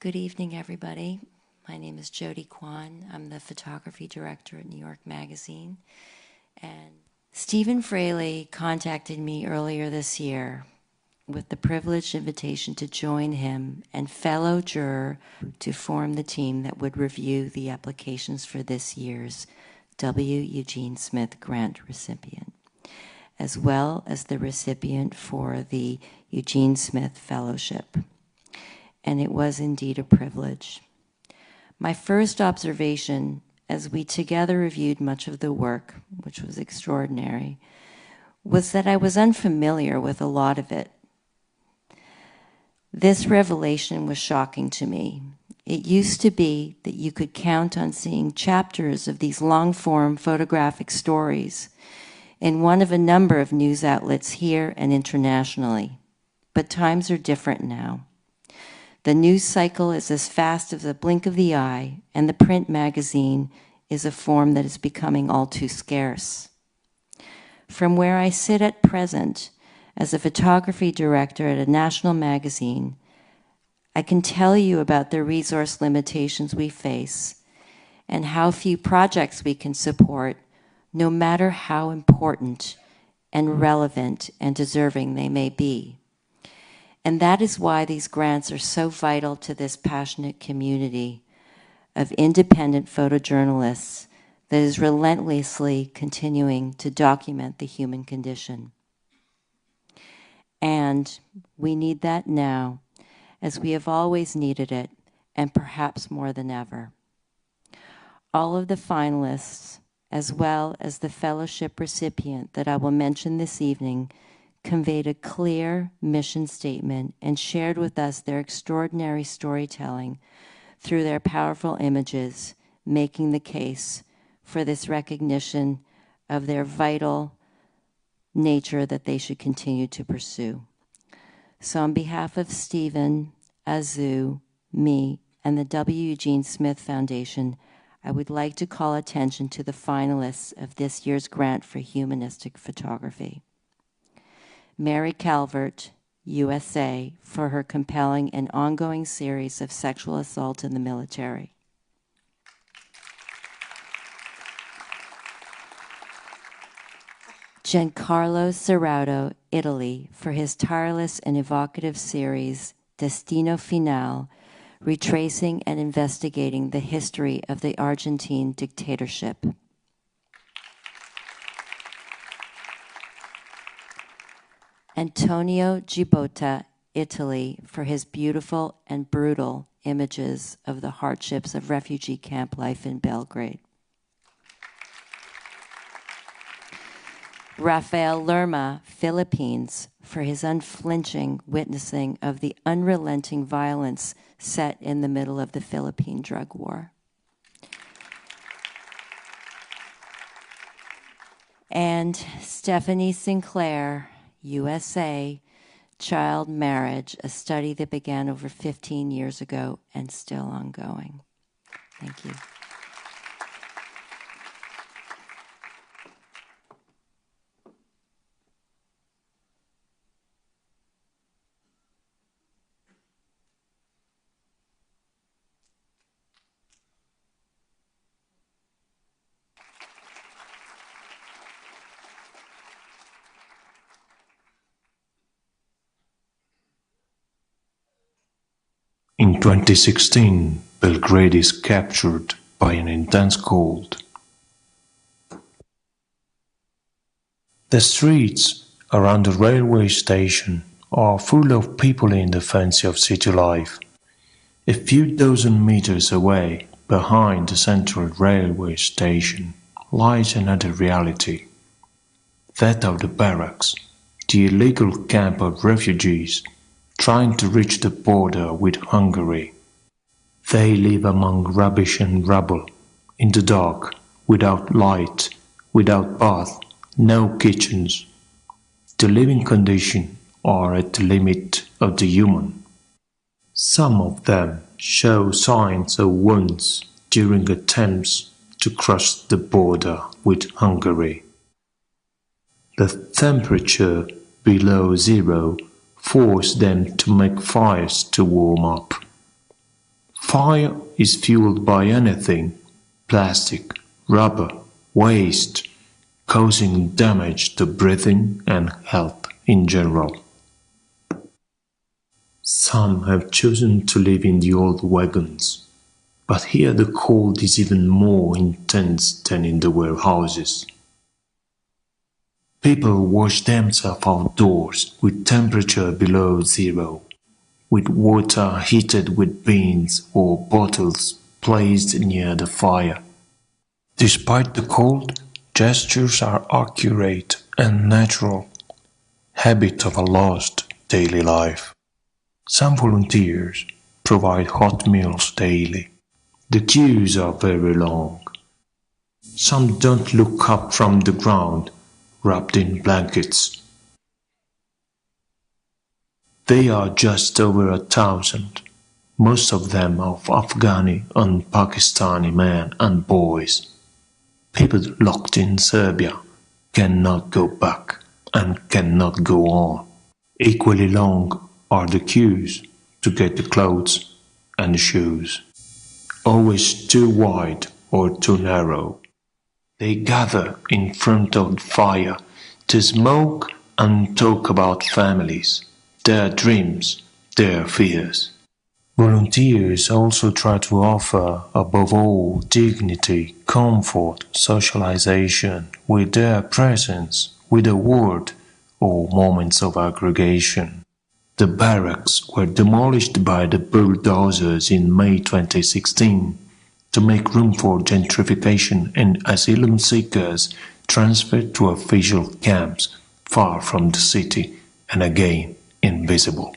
Good evening, everybody. My name is Jody Kwan. I'm the photography director at New York Magazine. And Stephen Fraley contacted me earlier this year with the privileged invitation to join him and fellow juror to form the team that would review the applications for this year's W. Eugene Smith Grant recipient, as well as the recipient for the Eugene Smith Fellowship. And it was indeed a privilege. My first observation, as we together reviewed much of the work, which was extraordinary, was that I was unfamiliar with a lot of it. This revelation was shocking to me. It used to be that you could count on seeing chapters of these long-form photographic stories in one of a number of news outlets here and internationally. But times are different now. The news cycle is as fast as a blink of the eye, and the print magazine is a form that is becoming all too scarce. From where I sit at present, as a photography director at a national magazine, I can tell you about the resource limitations we face and how few projects we can support, no matter how important and relevant and deserving they may be. And that is why these grants are so vital to this passionate community of independent photojournalists that is relentlessly continuing to document the human condition. And we need that now, as we have always needed it, and perhaps more than ever. All of the finalists, as well as the fellowship recipient that I will mention this evening, conveyed a clear mission statement and shared with us their extraordinary storytelling through their powerful images, making the case for this recognition of their vital nature that they should continue to pursue. So on behalf of Stephen, Azu, me, and the W. Eugene Smith Foundation, I would like to call attention to the finalists of this year's grant for humanistic photography. Mary Calvert, USA, for her compelling and ongoing series of sexual assault in the military. Giancarlo Serrato, Italy, for his tireless and evocative series, Destino Finale, retracing and investigating the history of the Argentine dictatorship. Antonio Gibotta, Italy, for his beautiful and brutal images of the hardships of refugee camp life in Belgrade. Rafael Lerma, Philippines, for his unflinching witnessing of the unrelenting violence set in the middle of the Philippine drug war. And Stephanie Sinclair, USA, Child Marriage, a study that began over 15 years ago and still ongoing. Thank you. In 2016, Belgrade is captured by an intense cold. The streets around the railway station are full of people in the fancy of city life. A few dozen meters away, behind the central railway station, lies another reality. That of the barracks, the illegal camp of refugees trying to reach the border with Hungary. They live among rubbish and rubble, in the dark, without light, without bath, no kitchens. The living conditions are at the limit of the human. Some of them show signs of wounds during attempts to cross the border with Hungary. The temperature below zero force them to make fires to warm up. fire is fueled by anything, plastic, rubber, waste, causing damage to breathing and health in general. Some have chosen to live in the old wagons, but here the cold is even more intense than in the warehouses. People wash themselves outdoors with temperature below zero, with water heated with bins or bottles placed near the fire. Despite the cold, gestures are accurate and natural, habit of a lost daily life. Some volunteers provide hot meals daily. The queues are very long. Some don't look up from the ground, wrapped in blankets. They are just over 1,000, most of them of Afghani and Pakistani men and boys. People locked in Serbia cannot go back and cannot go on. Equally long are the queues to get the clothes and the shoes. Always too wide or too narrow. They gather in front of the fire to smoke and talk about families, their dreams, their fears. Volunteers also try to offer, above all, dignity, comfort, socialization with their presence, with a word or moments of aggregation. The barracks were demolished by the bulldozers in May 2016 to make room for gentrification and asylum seekers transferred to official camps far from the city and again invisible.